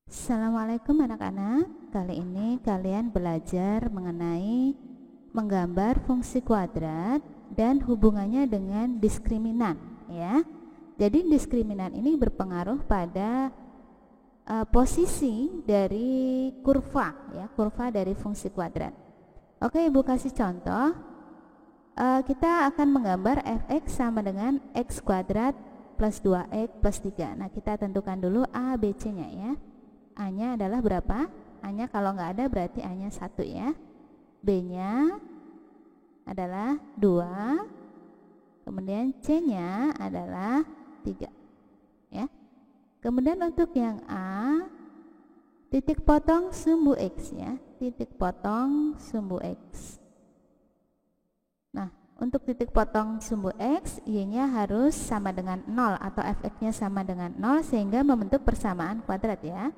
Assalamualaikum anak-anak. Kali ini kalian belajar mengenai menggambar fungsi kuadrat dan hubungannya dengan diskriminan, ya. Jadi diskriminan ini berpengaruh pada posisi dari kurva, ya, kurva dari fungsi kuadrat. Oke, Ibu kasih contoh. Kita akan menggambar fx sama dengan x kuadrat plus 2x plus 3. Nah, kita tentukan dulu a, b, c-nya, ya. A-nya adalah berapa? A-nya kalau nggak ada berarti A-nya 1, ya. B-nya adalah 2. Kemudian C-nya adalah 3, ya. Kemudian untuk yang A, titik potong sumbu X, ya. Titik potong sumbu X. Nah, untuk titik potong sumbu X, Y-nya harus sama dengan 0 atau fx-nya sama dengan 0 sehingga membentuk persamaan kuadrat, ya.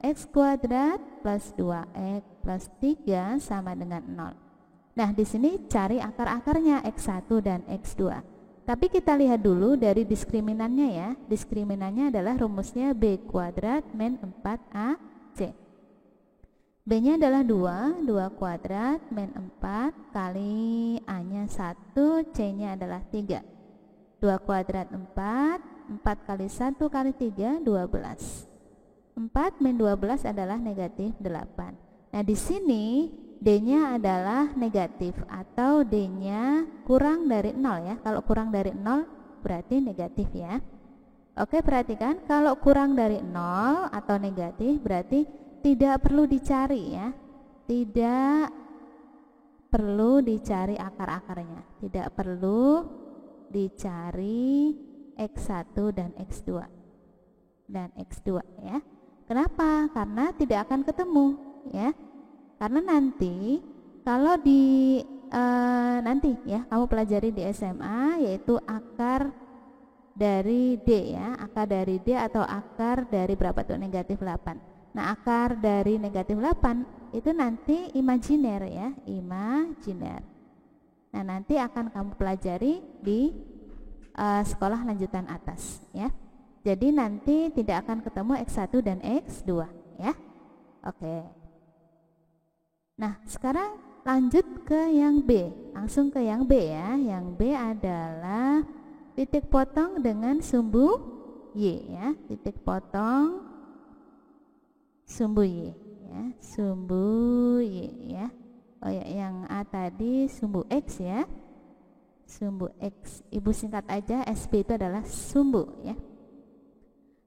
X kuadrat plus 2x plus 3 sama dengan 0. Nah, di sini cari akar-akarnya X1 dan X2. Tapi kita lihat dulu dari diskriminannya, ya. Diskriminannya adalah rumusnya B kuadrat min 4AC. B-nya adalah 2 kuadrat min 4 kali A-nya 1, C-nya adalah 3. 2 kuadrat 4 kali 1 kali 3, 12. 4 min 12 adalah negatif 8. Nah, di sini D-nya adalah negatif atau D-nya kurang dari 0, ya. Kalau kurang dari 0 berarti negatif, ya. Oke, perhatikan kalau kurang dari 0 atau negatif berarti tidak perlu dicari, ya. Tidak perlu dicari akar-akarnya. Tidak perlu dicari X1 dan X2 dan X2, ya. Kenapa? Karena tidak akan ketemu, ya. Karena nanti kalau di nanti, ya, kamu pelajari di SMA yaitu akar dari D, ya. Akar dari D atau akar dari berapa tuh? Negatif 8. Nah, akar dari negatif 8 itu nanti imajiner, ya, imajiner. Nah, nanti akan kamu pelajari di sekolah lanjutan atas, ya. Jadi nanti tidak akan ketemu X1 dan X2, ya. Oke. Nah, sekarang lanjut ke yang B. Langsung ke yang B, ya. Yang B adalah titik potong dengan sumbu Y, ya. Titik potong sumbu Y, ya. Sumbu Y, ya. Oh ya, yang A tadi sumbu X, ya. Sumbu X. Ibu singkat aja, SB itu adalah sumbu, ya.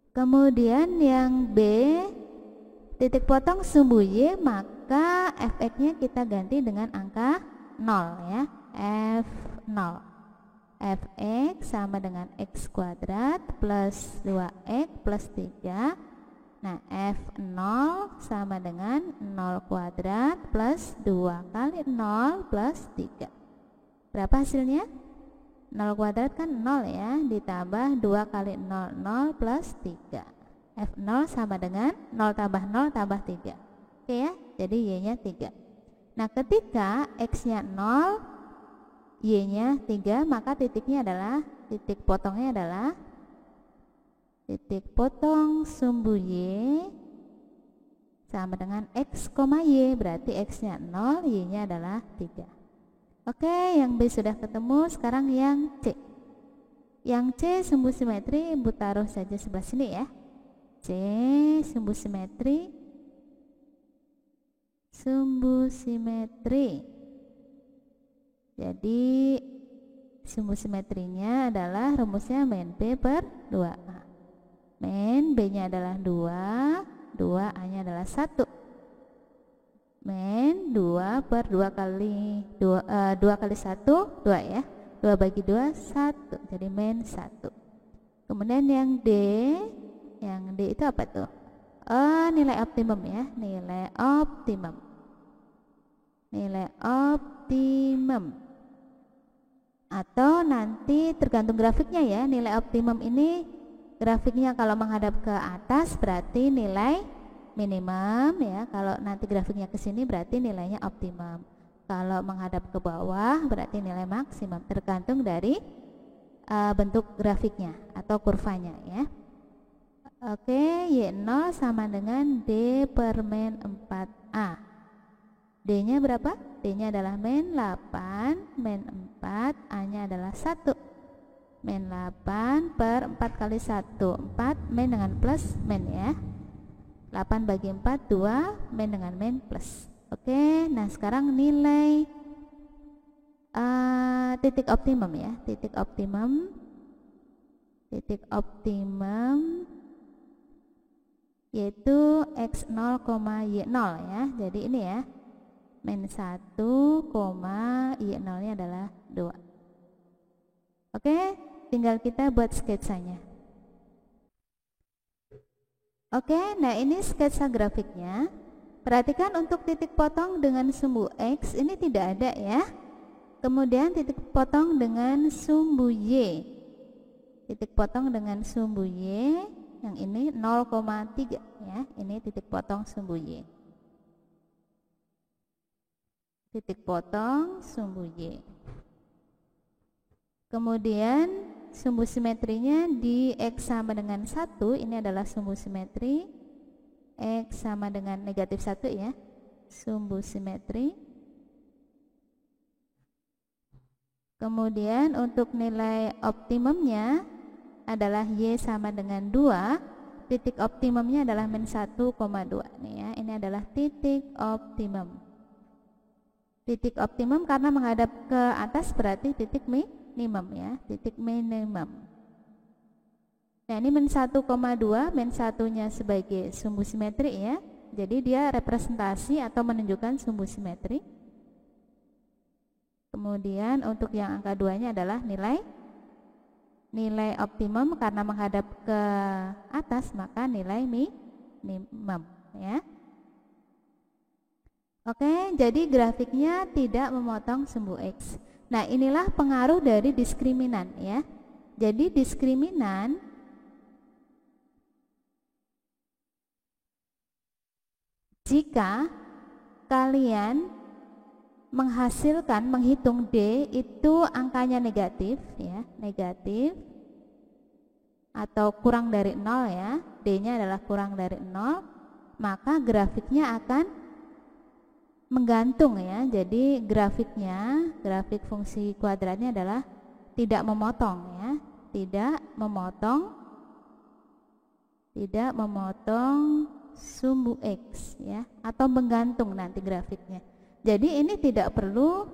Kemudian yang B, titik potong sumbu Y, maka fx-nya kita ganti dengan angka 0, ya. F0. Fx sama dengan x kuadrat plus 2x plus 3. Nah, F0 sama dengan 0 kuadrat plus 2 kali 0 plus 3. Berapa hasilnya? 0 kuadrat kan 0, ya, ditambah 2 kali 0, 0 plus 3. F0 sama dengan 0 tambah 0 tambah 3. Oke, ya, jadi Y-nya 3. Nah, ketika X-nya 0, Y-nya 3, maka titiknya adalah, titik potongnya adalah titik potong sumbu Y sama dengan X, Y, berarti X-nya 0, Y-nya adalah 3. Oke, yang B sudah ketemu. Sekarang yang C. Yang C sumbu simetri, Ibu taruh saja sebelah sini, ya. C sumbu simetri. Sumbu simetri. Jadi sumbu simetrinya adalah rumusnya min B per 2A. Min B-nya adalah 2, 2A-nya adalah 1. Min 2 per 2 kali 2 kali 1, 2, ya. 2 bagi 2, 1. Jadi min 1. Kemudian yang D itu apa tuh? Nilai optimum, ya. Nilai optimum. Nilai optimum. Atau nanti tergantung grafiknya, ya. Nilai optimum ini grafiknya kalau menghadap ke atas berarti nilai minimum, ya. Kalau nanti grafiknya ke sini berarti nilainya optimum. Kalau menghadap ke bawah berarti nilai maksimum, tergantung dari bentuk grafiknya atau kurvanya, ya. Oke, Y0 sama dengan D per min 4A. D-nya berapa? D-nya adalah min 8, min 4, A-nya adalah 1. Min 8 per 4 kali 1, 4, min dengan plus, min ya. 8 bagi 4, 2, min dengan min plus. Oke, nah sekarang nilai titik optimum ya. Titik optimum yaitu X0, Y0 ya. Jadi ini ya, min 1, Y0 nya adalah 2. Oke, tinggal kita buat sketsanya. Oke, nah ini sketsa grafiknya. Perhatikan untuk titik potong dengan sumbu X ini tidak ada ya. Kemudian titik potong dengan sumbu Y. Titik potong dengan sumbu Y yang ini 0,3 ya. Ini titik potong sumbu Y. Titik potong sumbu Y. Kemudian sumbu simetrinya di X sama dengan 1, ini adalah sumbu simetri. X sama dengan negatif 1 ya. Sumbu simetri. Kemudian untuk nilai optimumnya adalah Y sama dengan 2. Titik optimumnya adalah min 1,2 nih ya. Ini adalah titik optimum. Titik optimum karena menghadap ke atas berarti titik minimum ya. Titik minimum. Nah ini min 1,2, min 1-nya sebagai sumbu simetri ya. Jadi dia representasi atau menunjukkan sumbu simetri. Kemudian untuk yang angka 2-nya adalah nilai optimum karena menghadap ke atas maka nilai minimum ya. Oke, jadi grafiknya tidak memotong sumbu X. Nah, inilah pengaruh dari diskriminan ya. Jadi diskriminan jika kalian menghitung D itu angkanya negatif ya, negatif atau kurang dari 0 ya, D-nya adalah kurang dari 0, maka grafiknya akan menggantung ya. Jadi grafik fungsi kuadratnya adalah tidak memotong ya, tidak memotong sumbu X ya, atau menggantung nanti grafiknya. Jadi ini tidak perlu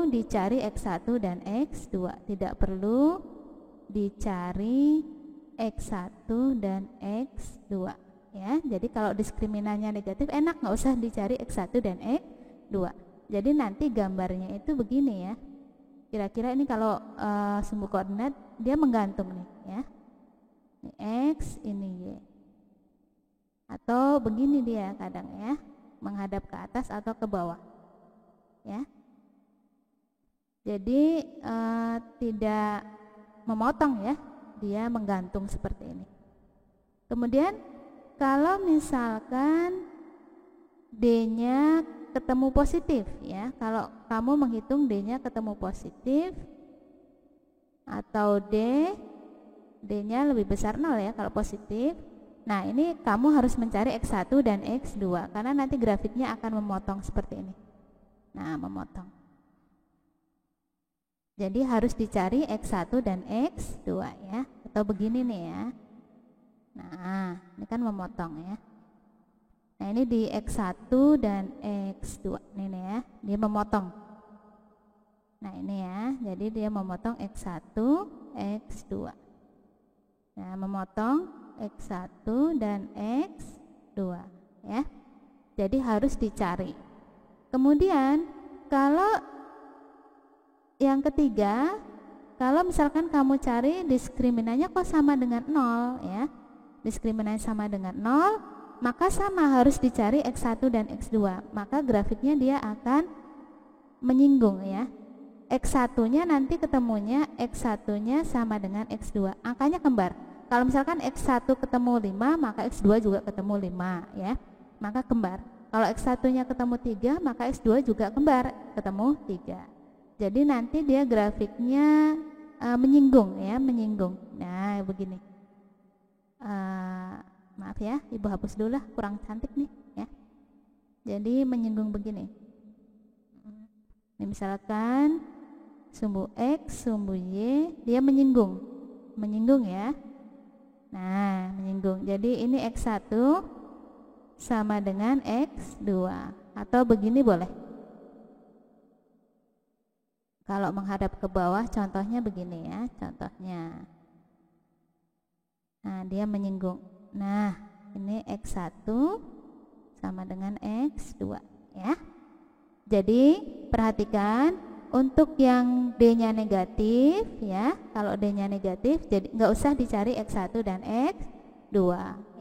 dicari X1 dan X2, tidak perlu dicari X1 dan X2 ya. Jadi kalau diskriminannya negatif enak, nggak usah dicari X1 dan X2. Jadi nanti gambarnya itu begini ya. Kira-kira ini kalau sumbu koordinat dia menggantung nih ya. Ini X, ini Y. Atau begini dia kadang ya, menghadap ke atas atau ke bawah ya. Jadi tidak memotong ya, dia menggantung seperti ini. Kemudian kalau misalkan D-nya ketemu positif ya, kalau kamu menghitung D-nya ketemu positif atau D-nya lebih besar 0 ya kalau positif. Nah, ini kamu harus mencari X1 dan X2 karena nanti grafiknya akan memotong seperti ini. Nah, memotong. Jadi harus dicari X1 dan X2 ya, atau begini nih ya. Nah, ini kan memotong ya. Nah, ini di X1 dan X2 ini nih ya, dia memotong. Nah, ini ya, jadi dia memotong X1, X2. Nah, memotong X1 dan X2 ya. Jadi harus dicari. Kemudian kalau yang ketiga, kalau misalkan kamu cari diskriminannya kok sama dengan 0 ya. Diskriminannya sama dengan 0, maka sama harus dicari X1 dan X2. Maka grafiknya dia akan menyinggung ya. X1-nya nanti ketemunya X1-nya sama dengan X2. Angkanya kembar. Kalau misalkan X1 ketemu 5, maka X2 juga ketemu 5 ya. Maka kembar. Kalau X1-nya ketemu 3, maka X2 juga kembar, ketemu 3. Jadi nanti dia grafiknya menyinggung ya, menyinggung. Nah, begini. Maaf ya, Ibu hapus dulu lah, kurang cantik nih ya. Jadi menyinggung begini. Ini misalkan sumbu X, sumbu Y, dia menyinggung ya. Nah, menyinggung. Jadi ini X1 sama dengan X2. Atau begini boleh. Kalau menghadap ke bawah contohnya begini ya, contohnya. Nah, dia menyinggung. Nah, ini X1 sama dengan X2 ya. Jadi perhatikan untuk yang D-nya negatif ya. Kalau D-nya negatif jadi nggak usah dicari X1 dan X2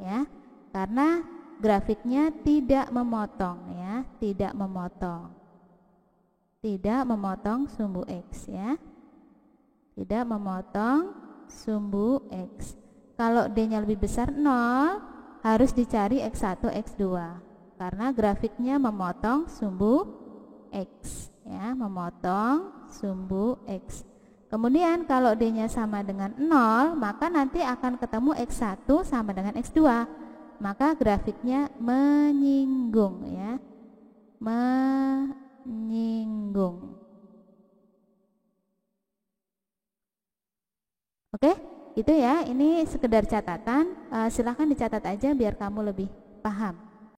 ya. Karena grafiknya tidak memotong ya, tidak memotong sumbu X ya. Tidak memotong sumbu X. Kalau D-nya lebih besar 0, harus dicari X1, X2 karena grafiknya memotong sumbu X ya, memotong sumbu X. Kemudian kalau D-nya sama dengan 0, maka nanti akan ketemu X1 sama dengan X2. Maka grafiknya menyinggung ya. Menyinggung. Oke, itu ya. Ini sekedar catatan. Silahkan dicatat aja biar kamu lebih paham.